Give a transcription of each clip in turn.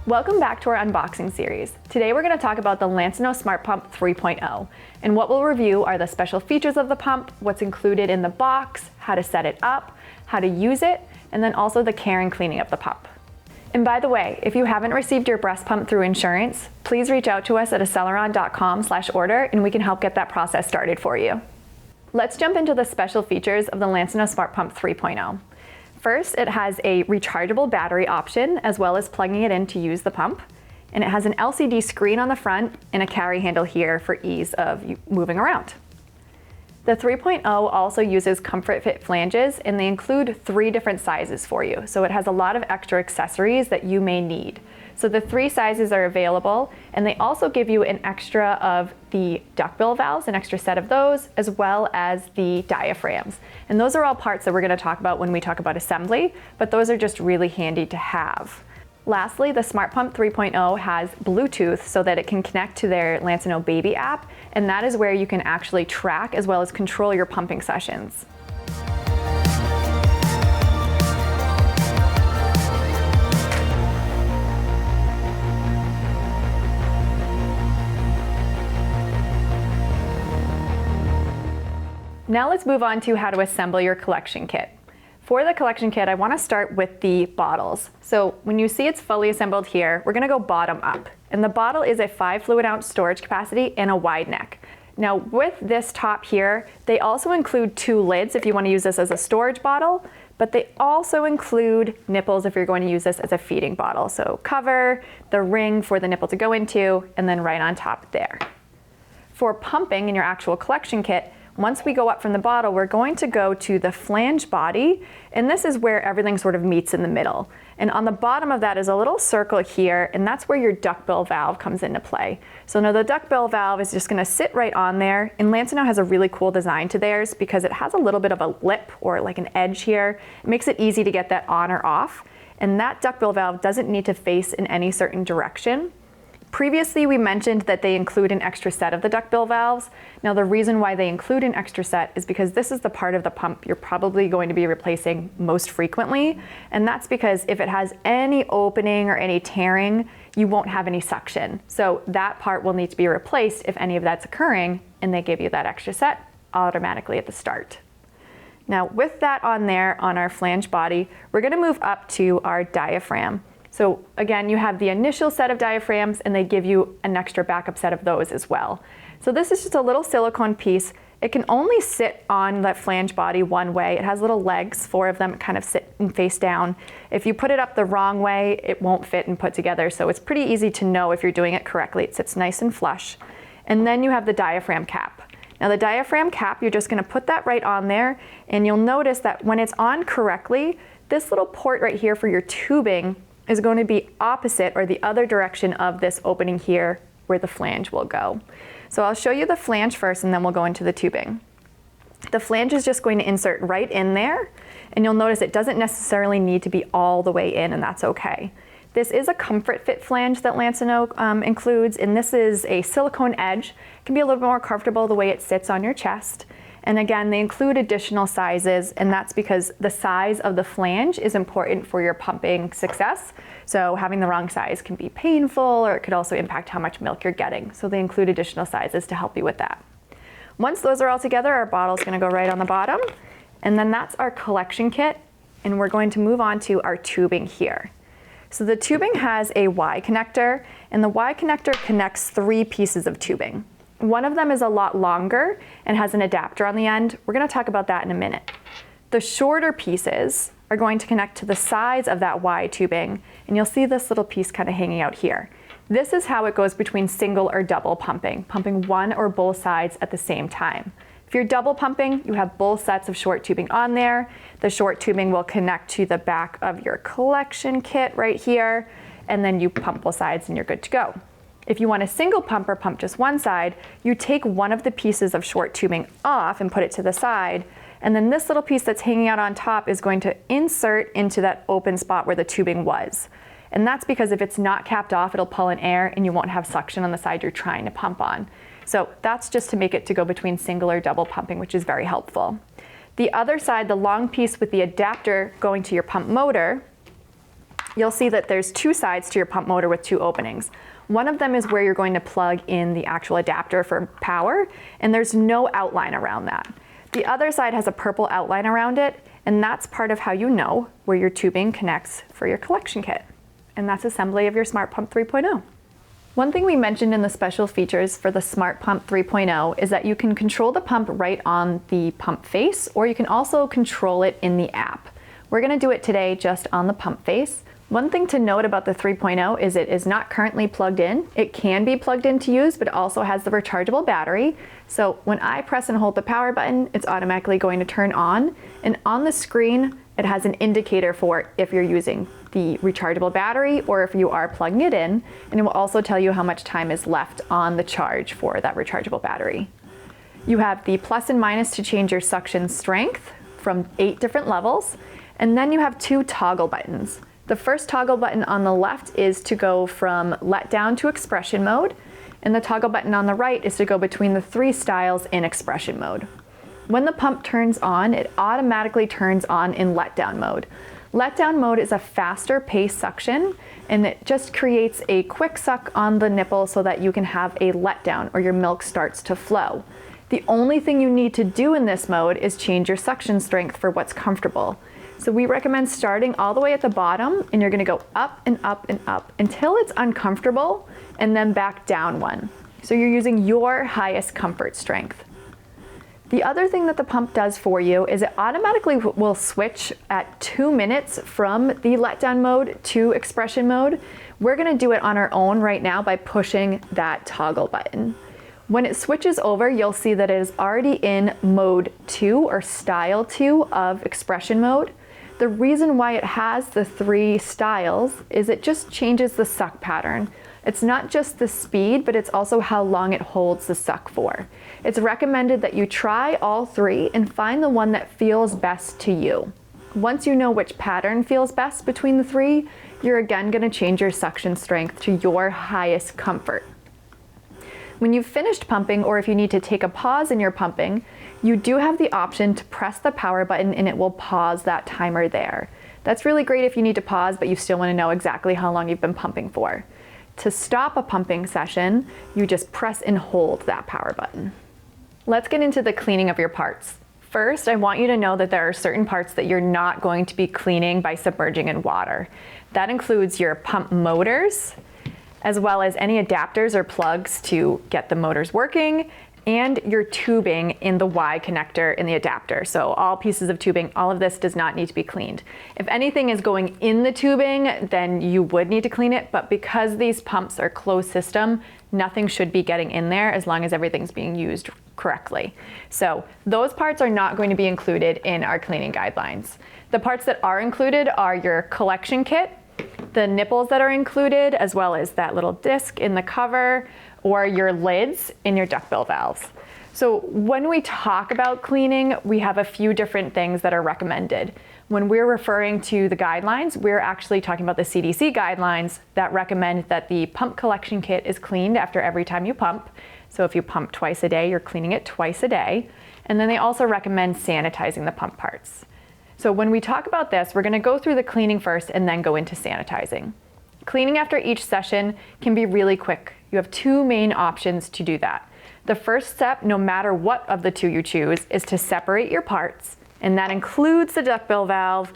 Welcome back to our unboxing series. Today we're going to talk about the Lansinoh Smartpump 3.0, and what we'll review are the special features of the pump, what's included in the box, how to set it up, how to use it, and then also the care and cleaning of the pump. And by the way, if you haven't received your breast pump through insurance, please reach out to us at aceleron.com/order and we can help get that process started for you. Let's jump into the special features of the Lansinoh Smartpump 3.0. First, it has a rechargeable battery option as well as plugging it in to use the pump. And it has an LCD screen on the front and a carry handle here for ease of moving around. The 3.0 also uses ComfortFit flanges, and they include 3 different sizes for you. So it has a lot of extra accessories that you may need. So the 3 sizes are available, and they also give you an extra of the duckbill valves, an extra set of those, as well as the diaphragms. And those are all parts that we're going to talk about when we talk about assembly, but those are just really handy to have. Lastly, the Smartpump 3.0 has Bluetooth so that it can connect to their Lansinoh Baby app, and that is where you can actually track as well as control your pumping sessions. Now let's move on to how to assemble your collection kit. For the collection kit, I want to start with the bottles. So when you see it's fully assembled here, we're going to go bottom up. And the bottle is a 5 fluid ounce storage capacity and a wide neck. Now with this top here, they also include 2 lids if you want to use this as a storage bottle, but they also include nipples if you're going to use this as a feeding bottle. So cover, the ring for the nipple to go into, and then right on top there. For pumping in your actual collection kit, once we go up from the bottle, we're going to go to the flange body, and this is where everything sort of meets in the middle. And on the bottom of that is a little circle here, and that's where your duckbill valve comes into play. So now the duckbill valve is just going to sit right on there, and Lansinoh has a really cool design to theirs because it has a little bit of a lip or like an edge here. It makes it easy to get that on or off, and that duckbill valve doesn't need to face in any certain direction. Previously, we mentioned that they include an extra set of the duckbill valves. Now, the reason why they include an extra set is because this is the part of the pump you're probably going to be replacing most frequently. And that's because if it has any opening or any tearing, you won't have any suction. So that part will need to be replaced if any of that's occurring, and they give you that extra set automatically at the start. Now, with that on there on our flange body, we're going to move up to our diaphragm. So again, you have the initial set of diaphragms, and they give you an extra backup set of those as well. So this is just a little silicone piece. It can only sit on that flange body one way. It has little legs, 4 of them kind of sit and face down. If you put it up the wrong way, it won't fit and put together. So it's pretty easy to know if you're doing it correctly. It sits nice and flush. And then you have the diaphragm cap. Now the diaphragm cap, you're just going to put that right on there, and you'll notice that when it's on correctly, this little port right here for your tubing is going to be opposite or the other direction of this opening here where the flange will go. So I'll show you the flange first, and then we'll go into the tubing. The flange is just going to insert right in there, and you'll notice it doesn't necessarily need to be all the way in, and that's okay. This is a ComfortFit flange that Lansinoh includes, and this is a silicone edge. It can be a little bit more comfortable the way it sits on your chest. And again, they include additional sizes, and that's because the size of the flange is important for your pumping success. So having the wrong size can be painful, or it could also impact how much milk you're getting. So they include additional sizes to help you with that. Once those are all together, our bottle's gonna go right on the bottom. And then that's our collection kit, and we're going to move on to our tubing here. So the tubing has a Y connector, and the Y connector connects 3 pieces of tubing. One of them is a lot longer and has an adapter on the end. We're going to talk about that in a minute. The shorter pieces are going to connect to the sides of that Y tubing, and you'll see this little piece kind of hanging out here. This is how it goes between single or double pumping one or both sides at the same time. If you're double pumping, you have both sets of short tubing on there. The short tubing will connect to the back of your collection kit right here, and then you pump both sides and you're good to go. If you want a single pump or pump just one side, you take one of the pieces of short tubing off and put it to the side, and then this little piece that's hanging out on top is going to insert into that open spot where the tubing was. And that's because if it's not capped off, it'll pull in air and you won't have suction on the side you're trying to pump on. So that's just to make it to go between single or double pumping, which is very helpful. The other side, the long piece with the adapter going to your pump motor, you'll see that there's two sides to your pump motor with two openings. One of them is where you're going to plug in the actual adapter for power, and there's no outline around that. The other side has a purple outline around it, and that's part of how you know where your tubing connects for your collection kit. And that's assembly of your Smartpump 3.0. One thing we mentioned in the special features for the Smartpump 3.0 is that you can control the pump right on the pump face, or you can also control it in the app. We're gonna do it today just on the pump face. One thing to note about the 3.0 is it is not currently plugged in. It can be plugged in to use, but it also has the rechargeable battery. So when I press and hold the power button, it's automatically going to turn on. And on the screen, it has an indicator for if you're using the rechargeable battery or if you are plugging it in. And it will also tell you how much time is left on the charge for that rechargeable battery. You have the plus and minus to change your suction strength from 8 different levels. And then you have 2 toggle buttons. The first toggle button on the left is to go from let down to expression mode, and the toggle button on the right is to go between the 3 styles in expression mode. When the pump turns on, it automatically turns on in letdown mode. Letdown mode is a faster pace suction, and it just creates a quick suck on the nipple so that you can have a letdown or your milk starts to flow. The only thing you need to do in this mode is change your suction strength for what's comfortable. So we recommend starting all the way at the bottom, and you're gonna go up and up and up until it's uncomfortable, and then back down 1. So you're using your highest comfort strength. The other thing that the pump does for you is it automatically will switch at 2 minutes from the letdown mode to expression mode. We're gonna do it on our own right now by pushing that toggle button. When it switches over, you'll see that it is already in mode 2 or style 2 of expression mode. The reason why it has the 3 styles is it just changes the suck pattern. It's not just the speed, but it's also how long it holds the suck for. It's recommended that you try all 3 and find the one that feels best to you. Once you know which pattern feels best between the 3, you're again gonna change your suction strength to your highest comfort. When you've finished pumping, or if you need to take a pause in your pumping, you do have the option to press the power button and it will pause that timer there. That's really great if you need to pause, but you still want to know exactly how long you've been pumping for. To stop a pumping session, you just press and hold that power button. Let's get into the cleaning of your parts. First, I want you to know that there are certain parts that you're not going to be cleaning by submerging in water. That includes your pump motors, as well as any adapters or plugs to get the motors working, and your tubing in the Y connector in the adapter. So all pieces of tubing, all of this does not need to be cleaned. If anything is going in the tubing, then you would need to clean it, but because these pumps are closed system, nothing should be getting in there as long as everything's being used correctly. So those parts are not going to be included in our cleaning guidelines. The parts that are included are your collection kit, the nipples that are included, as well as that little disc in the cover, or your lids in your duckbill valves. So when we talk about cleaning, we have a few different things that are recommended. When we're referring to the guidelines, we're actually talking about the CDC guidelines that recommend that the pump collection kit is cleaned after every time you pump. So if you pump twice a day, you're cleaning it twice a day. And then they also recommend sanitizing the pump parts. So when we talk about this, we're gonna go through the cleaning first and then go into sanitizing. Cleaning after each session can be really quick. You have 2 main options to do that. The first step, no matter what of the 2 you choose, is to separate your parts, and that includes the duckbill valve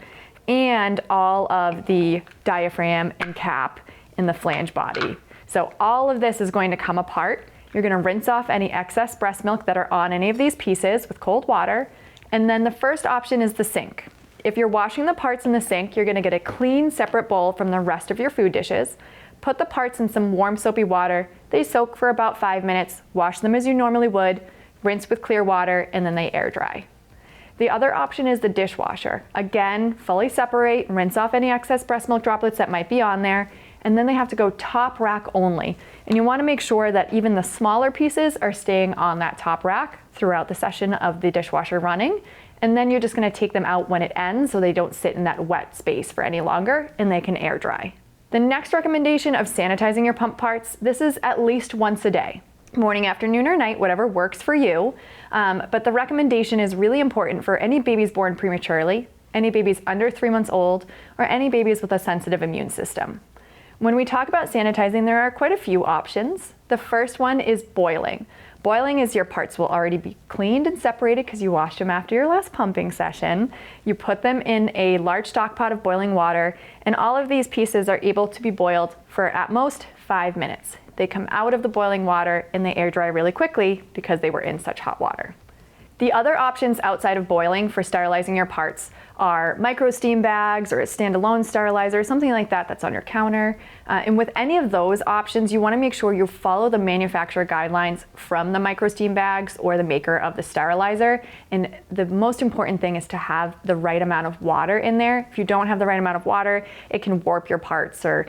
and all of the diaphragm and cap in the flange body. So all of this is going to come apart. You're gonna rinse off any excess breast milk that are on any of these pieces with cold water. And then the first option is the sink. If you're washing the parts in the sink, you're gonna get a clean, separate bowl from the rest of your food dishes. Put the parts in some warm, soapy water. They soak for about 5 minutes. Wash them as you normally would, rinse with clear water, and then they air dry. The other option is the dishwasher. Again, fully separate, rinse off any excess breast milk droplets that might be on there, and then they have to go top rack only. And you wanna make sure that even the smaller pieces are staying on that top rack throughout the session of the dishwasher running. And then you're just gonna take them out when it ends so they don't sit in that wet space for any longer and they can air dry. The next recommendation of sanitizing your pump parts, this is at least once a day. Morning, afternoon, or night, whatever works for you. But the recommendation is really important for any babies born prematurely, any babies under 3 months old, or any babies with a sensitive immune system. When we talk about sanitizing, there are quite a few options. The first one is boiling. Boiling is your parts will already be cleaned and separated because you washed them after your last pumping session. You put them in a large stock pot of boiling water, and all of these pieces are able to be boiled for at most 5 minutes. They come out of the boiling water and they air dry really quickly because they were in such hot water. The other options outside of boiling for sterilizing your parts are micro steam bags or a standalone sterilizer, something like that that's on your counter. And with any of those options, you want to make sure you follow the manufacturer guidelines from the micro steam bags or the maker of the sterilizer. And the most important thing is to have the right amount of water in there. If you don't have the right amount of water, it can warp your parts or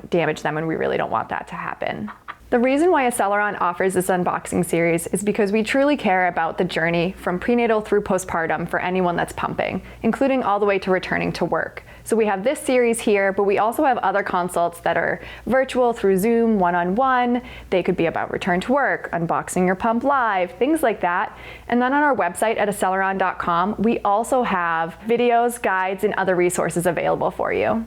damage them, and we really don't want that to happen. The reason why Acceleron offers this unboxing series is because we truly care about the journey from prenatal through postpartum for anyone that's pumping, including all the way to returning to work. So we have this series here, but we also have other consults that are virtual through Zoom, one-on-one. They could be about return to work, unboxing your pump live, things like that. And then on our website at acceleron.com, we also have videos, guides, and other resources available for you.